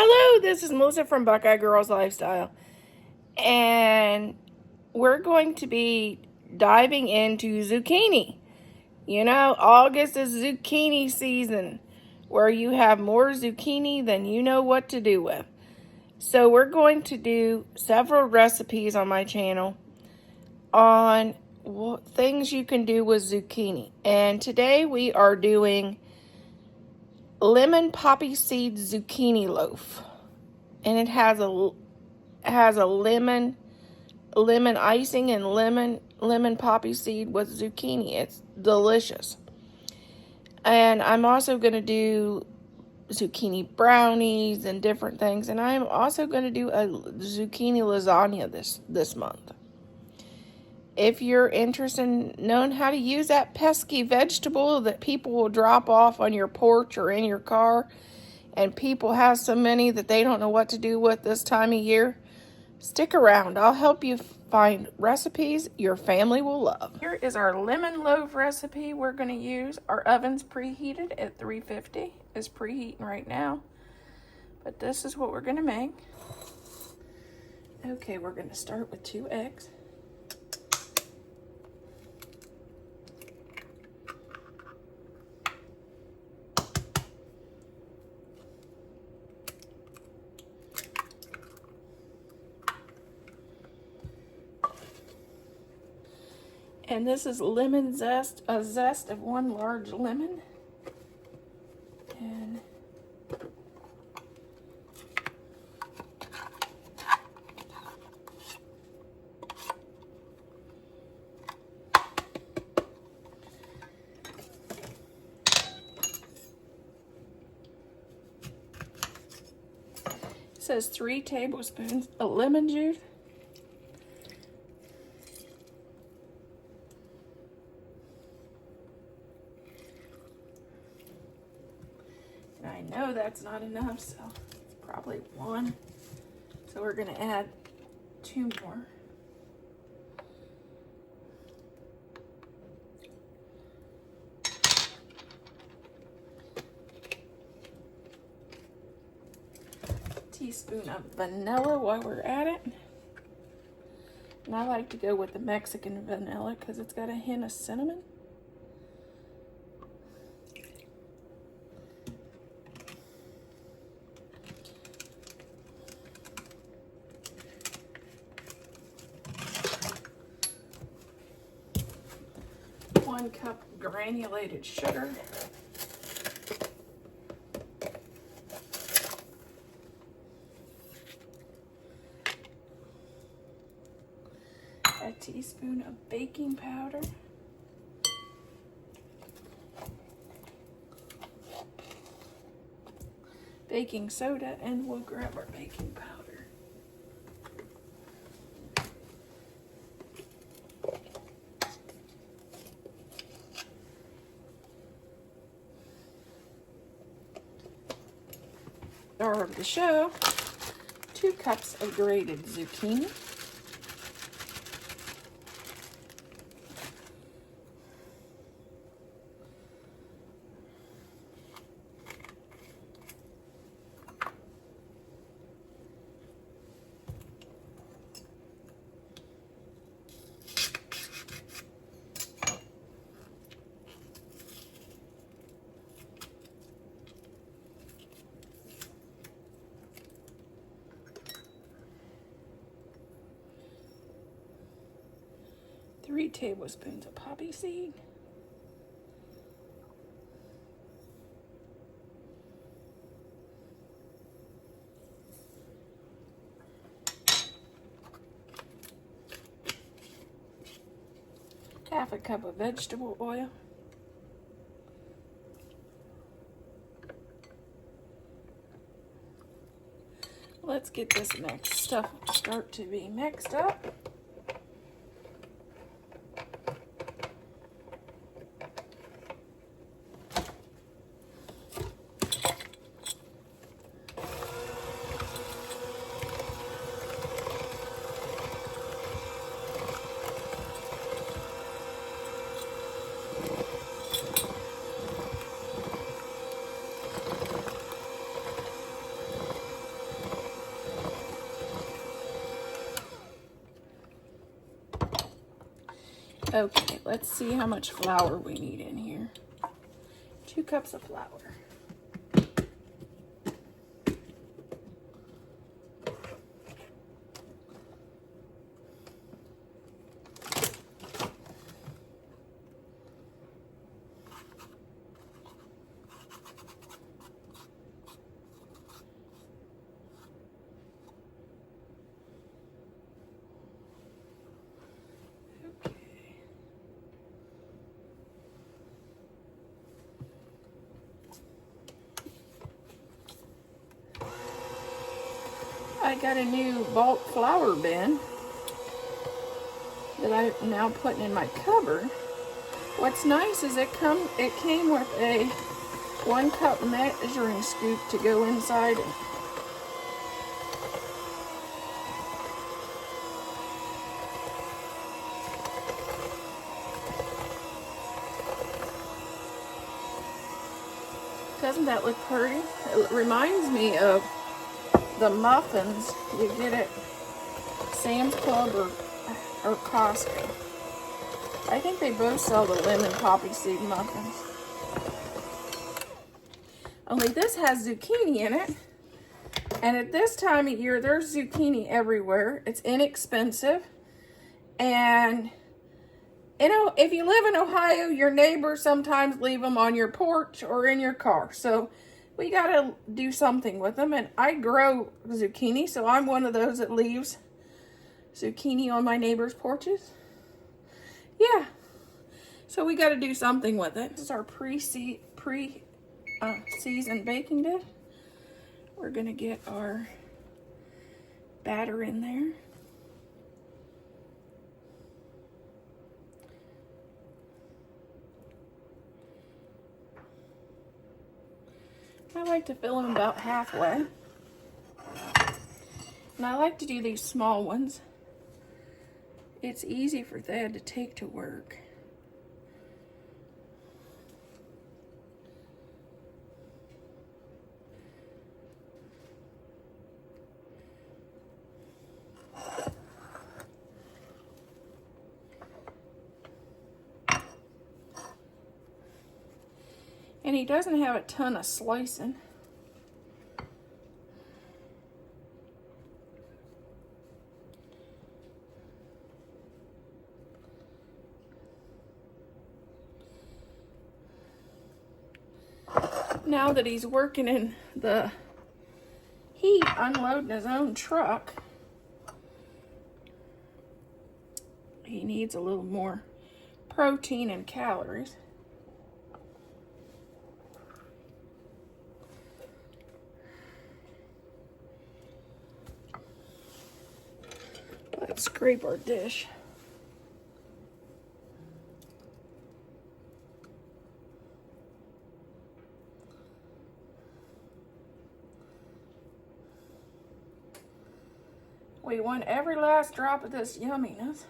Hello, this is Melissa from Buckeye Girls Lifestyle, and we're going to be diving into zucchini. You know, August is zucchini season, where you have more zucchini than you know what to do with. So we're going to do several recipes on my channel on things you can do with zucchini. And today we are doing lemon poppy seed zucchini loaf. And it has a lemon icing and lemon poppy seed with zucchini. It's delicious. And I'm also going to do zucchini brownies and different things. And I'm also going to do a zucchini lasagna this month. If you're interested in knowing how to use that pesky vegetable that people will drop off on your porch or in your car, and people have so many that they don't know what to do with this time of year, stick around. I'll help you find recipes your family will love. Here is our lemon loaf recipe we're going to use. Our oven's preheated at 350. It's preheating right now. But this is what we're going to make. Okay, we're going to start with 2 eggs. And this is lemon zest, a zest of 1 large lemon. And it says 3 tablespoons of lemon juice. I know that's not enough, so probably 1. So we're going to add 2 more. Teaspoon of vanilla while we're at it. And I like to go with the Mexican vanilla because it's got a hint of cinnamon. One cup granulated sugar. A teaspoon of baking powder. Baking soda, and we'll grab our baking powder. Star of the show, 2 cups of grated zucchini. Three tablespoons of poppy seed. Half a cup of vegetable oil. Let's get this stuff start to be mixed up. Okay, let's see how much flour we need in here. 2 cups of flour. I got a new bulk flour bin that I'm now putting in my cupboard. What's nice is it came with a 1 cup measuring scoop to go inside it. Doesn't that look pretty? It reminds me of the muffins you get at Sam's Club or Costco. I think they both sell the lemon poppy seed muffins. Only this has zucchini in it. And at this time of year, there's zucchini everywhere. It's inexpensive. And, you know, if you live in Ohio, your neighbors sometimes leave them on your porch or in your car. So we got to do something with them. And I grow zucchini, so I'm one of those that leaves zucchini on my neighbors' porches. Yeah. So we got to do something with it. This is our pre-seasoned baking dish. We're going to get our batter in there. I like to fill them about halfway. And I like to do these small ones. It's easy for Thad to take to work. And he doesn't have a ton of slicing. Now that he's working in the heat, unloading his own truck, he needs a little more protein and calories. Let's scrape our dish. We want every last drop of this yumminess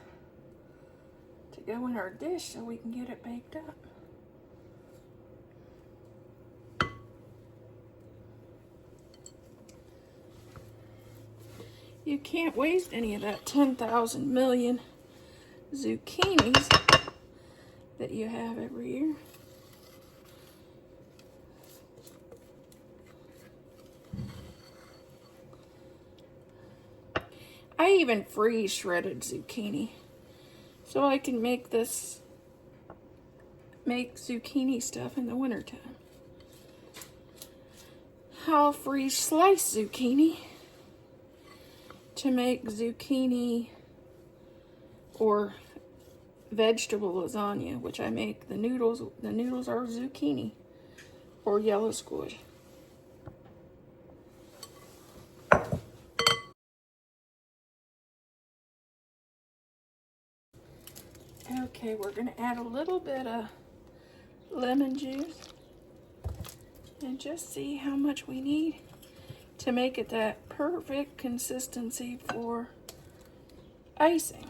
to go in our dish so we can get it baked up. You can't waste any of that 10,000 million zucchinis that you have every year. I even freeze shredded zucchini so I can make zucchini stuff in the wintertime. I'll freeze sliced zucchini to make zucchini or vegetable lasagna, which I make the noodles. The noodles are zucchini or yellow squash. Okay, we're going to add a little bit of lemon juice and just see how much we need to make it that perfect consistency for icing.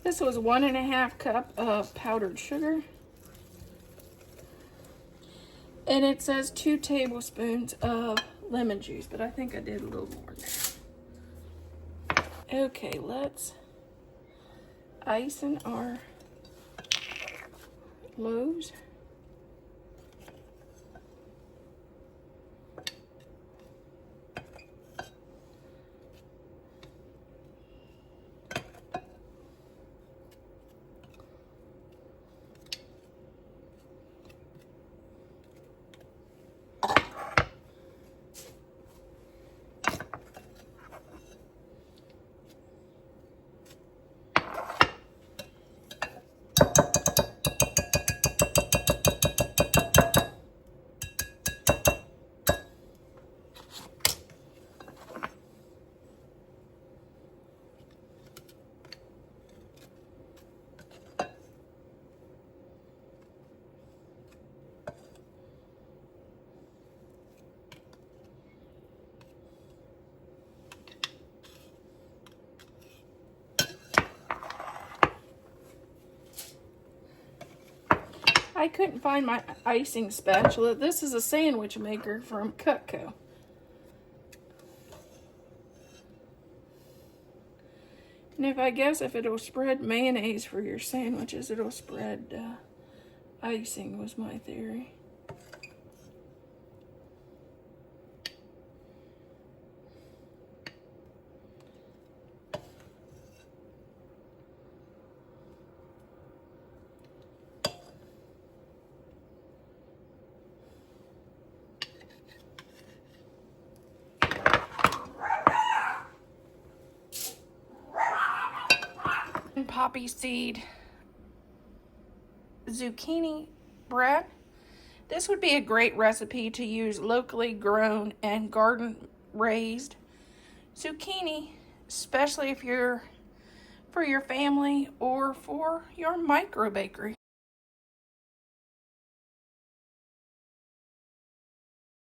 This was 1.5 cups of powdered sugar. And it says 2 tablespoons of lemon juice, but I think I did a little more than that. Okay, let's ice in our loaves. I couldn't find my icing spatula. This is a sandwich maker from Cutco. And if it'll spread mayonnaise for your sandwiches, it'll spread icing, was my theory. Poppy seed zucchini bread. This would be a great recipe to use locally grown and garden raised zucchini, especially if you're for your family or for your micro bakery.